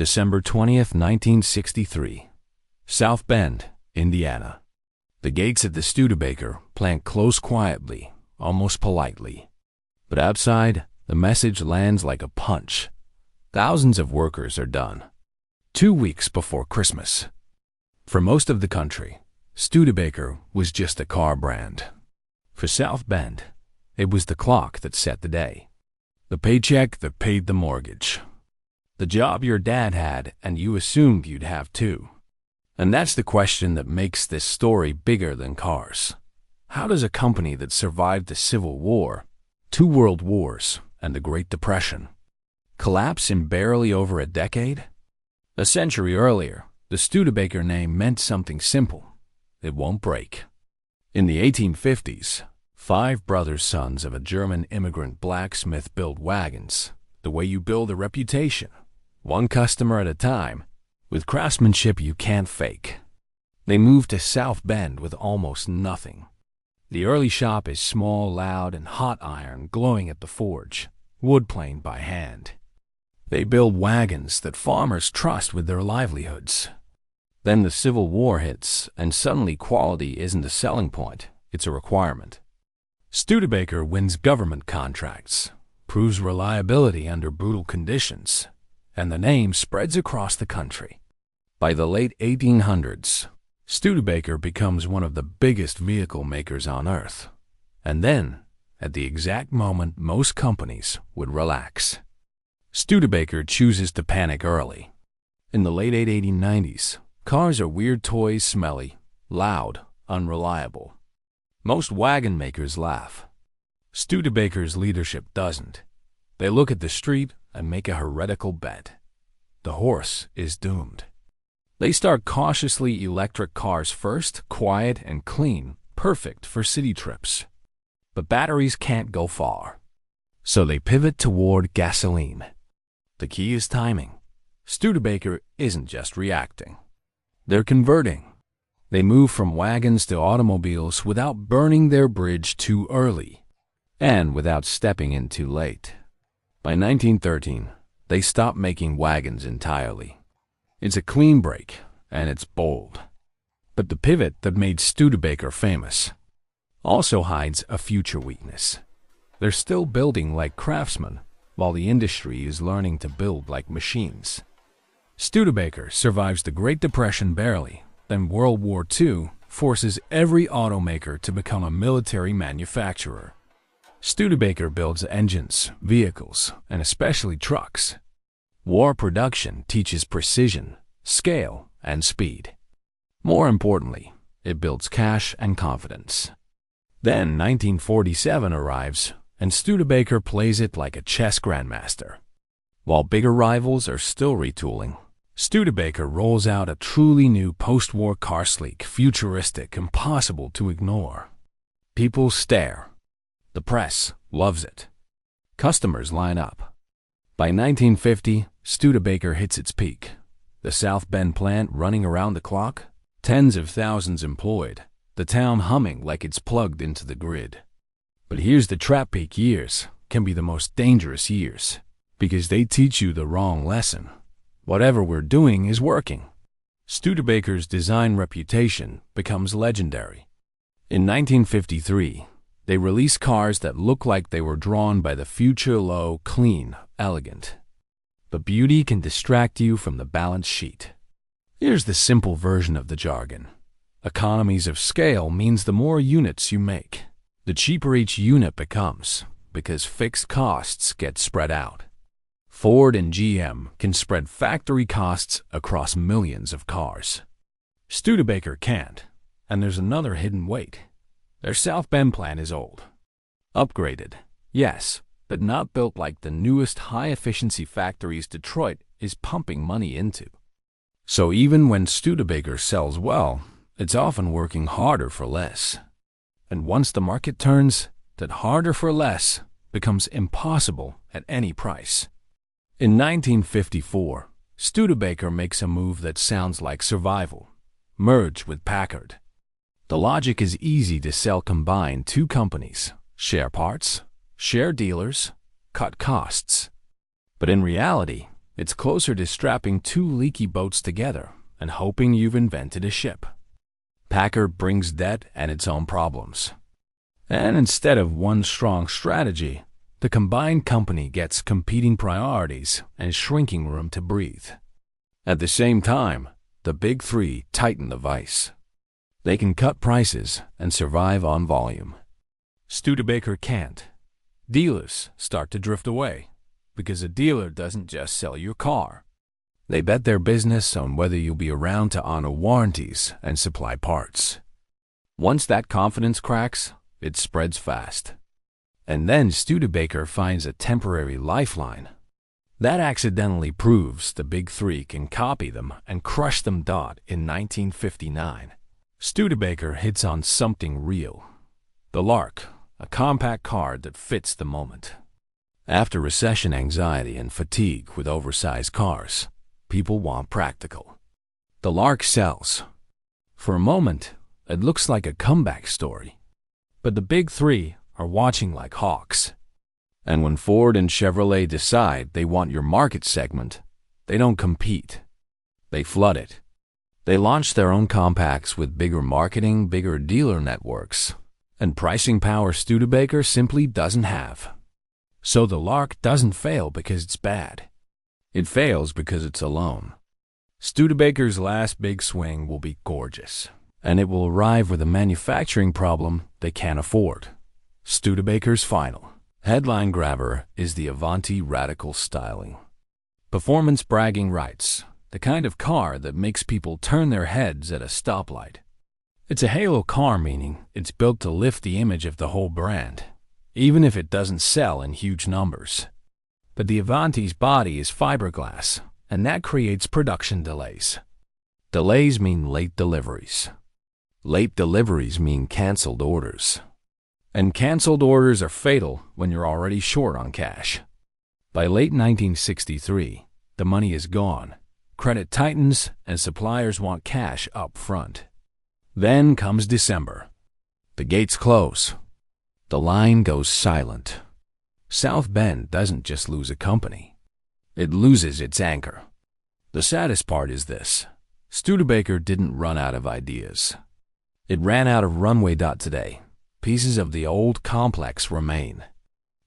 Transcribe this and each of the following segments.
December 20th, 1963. South Bend, Indiana. The gates of the Studebaker plant close quietly, almost politely. But outside, the message lands like a punch. Thousands of workers are done. 2 weeks before Christmas. For most of the country, Studebaker was just a car brand. For South Bend, it was the clock that set the day. The paycheck that paid the mortgage. The job your dad had and you assumed you'd have too. And that's the question that makes this story bigger than cars. How does a company that survived the Civil War, 2 world wars, and the Great Depression collapse in barely over a decade? A century earlier, the Studebaker name meant something simple. It won't break. In the 1850s, 5 brothers, sons of a German immigrant blacksmith, built wagons, the way you build a reputation, one customer at a time, with craftsmanship you can't fake. They moved to South Bend with almost nothing. The early shop is small, loud, and hot iron glowing at the forge, wood planed by hand. They build wagons that farmers trust with their livelihoods. Then the Civil War hits, and suddenly quality isn't a selling point, it's a requirement. Studebaker wins government contracts, proves reliability under brutal conditions, and the name spreads across the country. By the late 1800s, Studebaker becomes one of the biggest vehicle makers on earth. And then, at the exact moment most companies would relax, Studebaker chooses to panic early. In the late 1890s, cars are weird toys, smelly, loud, unreliable. Most wagon makers laugh. Studebaker's leadership doesn't. They look at the street and make a heretical bet. The horse is doomed. They start cautiously electric cars first, quiet and clean, perfect for city trips. But batteries can't go far. So they pivot toward gasoline. The key is timing. Studebaker isn't just reacting. They're converting. They move from wagons to automobiles without burning their bridge too early, and without stepping in too late. By 1913, they stop making wagons entirely. It's a clean break, and it's bold. But the pivot that made Studebaker famous also hides a future weakness. They're still building like craftsmen, while the industry is learning to build like machines. Studebaker survives the Great Depression barely, then World War II forces every automaker to become a military manufacturer. Studebaker builds engines, vehicles, and especially trucks. War production teaches precision, scale, and speed. More importantly, it builds cash and confidence. Then 1947 arrives, and Studebaker plays it like a chess grandmaster. While bigger rivals are still retooling, Studebaker rolls out a truly new post-war car, sleek, futuristic, impossible to ignore. People stare. The press loves it. Customers line up. By 1950, Studebaker hits its peak. The South Bend plant running around the clock, tens of thousands employed, the town humming like it's plugged into the grid. But here's the trap: peak years can be the most dangerous years, because they teach you the wrong lesson. Whatever we're doing is working. Studebaker's design reputation becomes legendary. In 1953, they release cars that look like they were drawn by the future, low, clean, elegant. But beauty can distract you from the balance sheet. Here's the simple version of the jargon. Economies of scale means the more units you make, the cheaper each unit becomes, because fixed costs get spread out. Ford and GM can spread factory costs across millions of cars. Studebaker can't, and there's another hidden weight. Their South Bend plant is old. Upgraded, yes, but not built like the newest high-efficiency factories Detroit is pumping money into. So even when Studebaker sells well, it's often working harder for less. And once the market turns, that harder for less becomes impossible at any price. In 1954, Studebaker makes a move that sounds like survival. Merge with Packard. The logic is easy to sell: combine 2 companies, share parts, share dealers, cut costs. But in reality, It's closer to strapping two leaky boats together and hoping you've invented a ship. Packard brings debt and its own problems. And instead of one strong strategy, the combined company gets competing priorities and shrinking room to breathe. At the same time, the big three tighten the vice. They can cut prices and survive on volume. Studebaker can't. Dealers start to drift away because a dealer doesn't just sell your car. They bet their business on whether you'll be around to honor warranties and supply parts. Once that confidence cracks, it spreads fast. And then Studebaker finds a temporary lifeline. That accidentally proves the big three can copy them and crush them. In 1959, Studebaker hits on something real. The Lark, a compact car that fits the moment. After recession anxiety and fatigue with oversized cars, people want practical. The Lark sells. For a moment, it looks like a comeback story. But the big three are watching like hawks. And when Ford and Chevrolet decide they want your market segment, they don't compete. They flood it. They launch their own compacts with bigger marketing, bigger dealer networks, and pricing power Studebaker simply doesn't have. So the Lark doesn't fail because it's bad. It fails because it's alone. Studebaker's last big swing will be gorgeous, and it will arrive with a manufacturing problem they can't afford. Studebaker's final headline grabber is the Avanti radical styling. Performance bragging rights, the kind of car that makes people turn their heads at a stoplight. It's a halo car, meaning it's built to lift the image of the whole brand, even if it doesn't sell in huge numbers. But the Avanti's body is fiberglass, and that creates production delays. Delays mean late deliveries. Late deliveries mean canceled orders. And canceled orders are fatal when you're already short on cash. By late 1963, the money is gone. Credit tightens, and suppliers want cash up front. Then comes December. The gates close. The line goes silent. South Bend doesn't just lose a company. It loses its anchor. The saddest part is this. Studebaker didn't run out of ideas. It ran out of runway. Today, pieces of the old complex remain.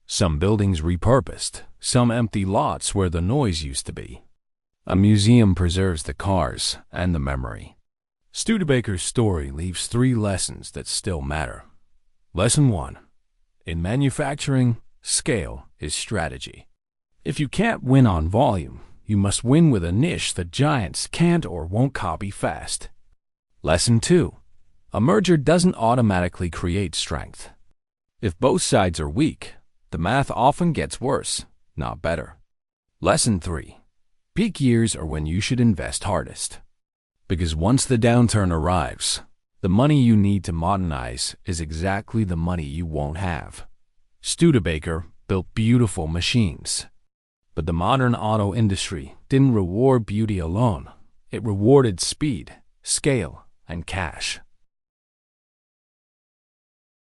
Some buildings repurposed, some empty lots where the noise used to be. A museum preserves the cars and the memory. Studebaker's story leaves 3 lessons that still matter. Lesson 1. In manufacturing, scale is strategy. If you can't win on volume, you must win with a niche that giants can't or won't copy fast. Lesson 2. A merger doesn't automatically create strength. If both sides are weak, the math often gets worse, not better. Lesson 3. Peak years are when you should invest hardest. Because once the downturn arrives, the money you need to modernize is exactly the money you won't have. Studebaker built beautiful machines. But the modern auto industry didn't reward beauty alone. It rewarded speed, scale, and cash.